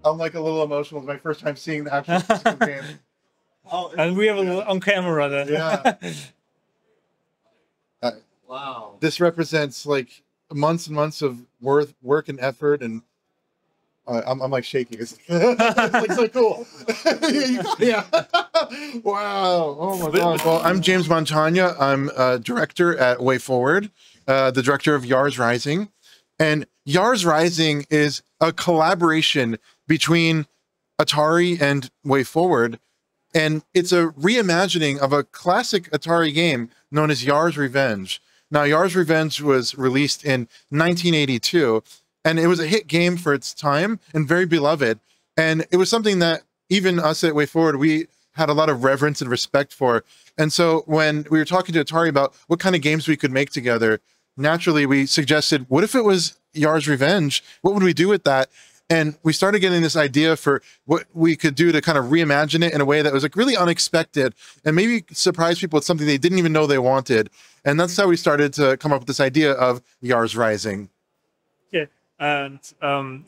I'm like a little emotional. It's my first time seeing the actual physical game. Oh, and we have it on camera then. Yeah. Wow. This represents like months and months of work and effort, and I'm like shaking. It's like so cool. Yeah. Wow. Oh my God. Well, I'm James Montagna. I'm a director at WayForward, the director of Yars Rising. And Yars Rising is a collaboration between Atari and WayForward. And it's a reimagining of a classic Atari game known as Yars Revenge. Now, Yars Revenge was released in 1982, and it was a hit game for its time and very beloved. And it was something that even us at WayForward, we had a lot of reverence and respect for. And so when we were talking to Atari about what kind of games we could make together, naturally we suggested, what if it was Yars Revenge? What would we do with that? And we started getting this idea for what we could do to kind of reimagine it in a way that was like really unexpected and maybe surprise people with something they didn't even know they wanted. And that's how we started to come up with this idea of Yars Rising. Yeah. And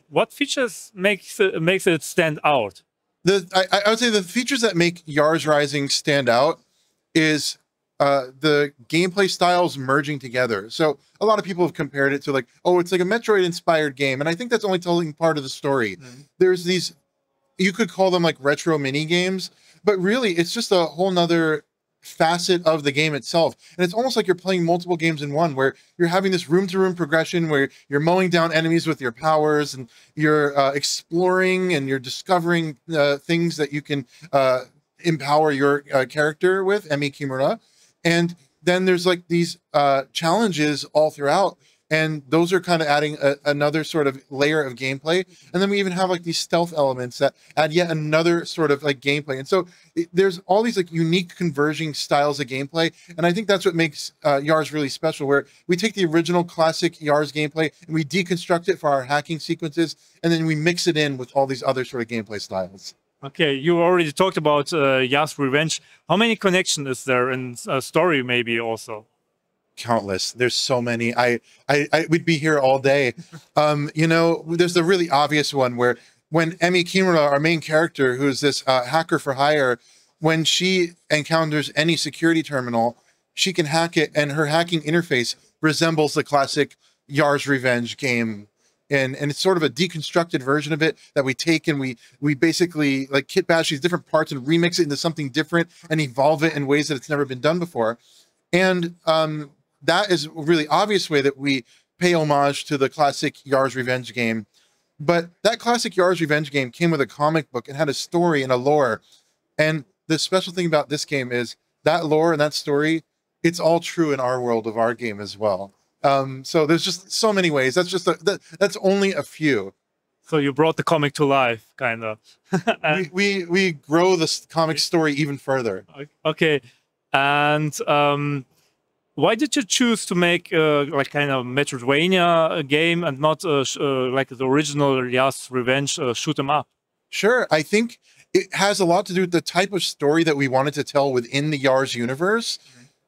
what features makes it stand out? I would say the features that make Yars Rising stand out is the gameplay styles merging together. So a lot of people have compared it to like, oh, it's like a Metroid inspired game. And I think that's only telling part of the story. There's these, you could call them like retro mini games, but really it's just a whole nother facet of the game itself. And it's almost like you're playing multiple games in one, where you're having this room to room progression where you're mowing down enemies with your powers, and you're exploring and you're discovering things that you can empower your character with, Emi Kimura. And then there's like these challenges all throughout, and those are kind of adding another sort of layer of gameplay. And then we even have like these stealth elements that add yet another sort of like gameplay. And so there's all these like unique converging styles of gameplay. And I think that's what makes Yars really special, where we take the original classic Yars gameplay and we deconstruct it for our hacking sequences, and then we mix it in with all these other sort of gameplay styles. Okay, you already talked about Yars Revenge. How many connections is there in story maybe also? Countless. There's so many. I would be here all day. You know, there's the really obvious one where when Emi Kimura, our main character, who's this hacker for hire, when she encounters any security terminal, she can hack it, and her hacking interface resembles the classic Yars Revenge game. And it's sort of a deconstructed version of it that we take and we basically like kit bash these different parts and remix it into something different and evolve it in ways that it's never been done before. And that is a really obvious way that we pay homage to the classic Yars Revenge game. But that classic Yars Revenge game came with a comic book and had a story and a lore. And the special thing about this game is that lore and that story, it's all true in our world of our game as well. So there's just so many ways. That's just that's only a few. So you brought the comic to life, kind of. we grow this comic story even further. Okay, and why did you choose to make like kind of Metroidvania game and not like the original Yars Revenge shoot 'em up? Sure, I think it has a lot to do with the type of story that we wanted to tell within the Yars universe.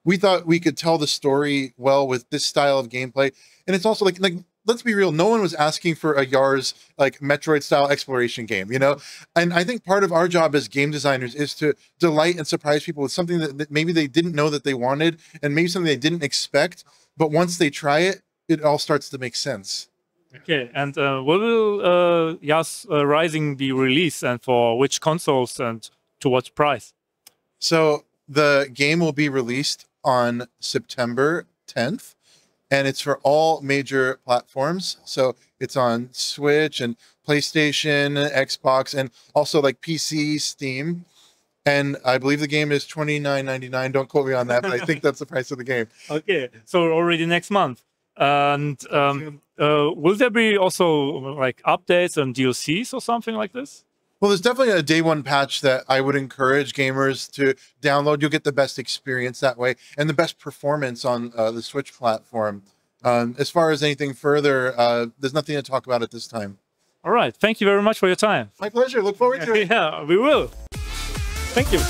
We thought we could tell the story well with this style of gameplay. And it's also like let's be real, no one was asking for a Yars like Metroid style exploration game, you know? And I think part of our job as game designers is to delight and surprise people with something that maybe they didn't know that they wanted, and maybe something they didn't expect, but once they try it, it all starts to make sense. Okay, and when will Yars Rising be released, and for which consoles and to what price? So the game will be released on September 10th, and it's for all major platforms. So it's on Switch and PlayStation, Xbox, and also like PC, Steam. And I believe the game is $29.99. Don't quote me on that, but I think that's the price of the game. Okay, so already next month. And will there be also like updates and DLCs or something like this? Well, there's definitely a day one patch that I would encourage gamers to download. You'll get the best experience that way and the best performance on the Switch platform. As far as anything further, there's nothing to talk about at this time. All right. Thank you very much for your time. My pleasure. Look forward to it. Yeah, we will. Thank you.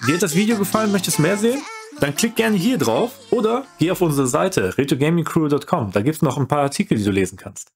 Dir hat das Video gefallen, möchtest mehr sehen? Dann klick gerne hier drauf oder geh auf unsere Seite retrogamingcrew.com. Da gibt es noch ein paar Artikel, die du lesen kannst.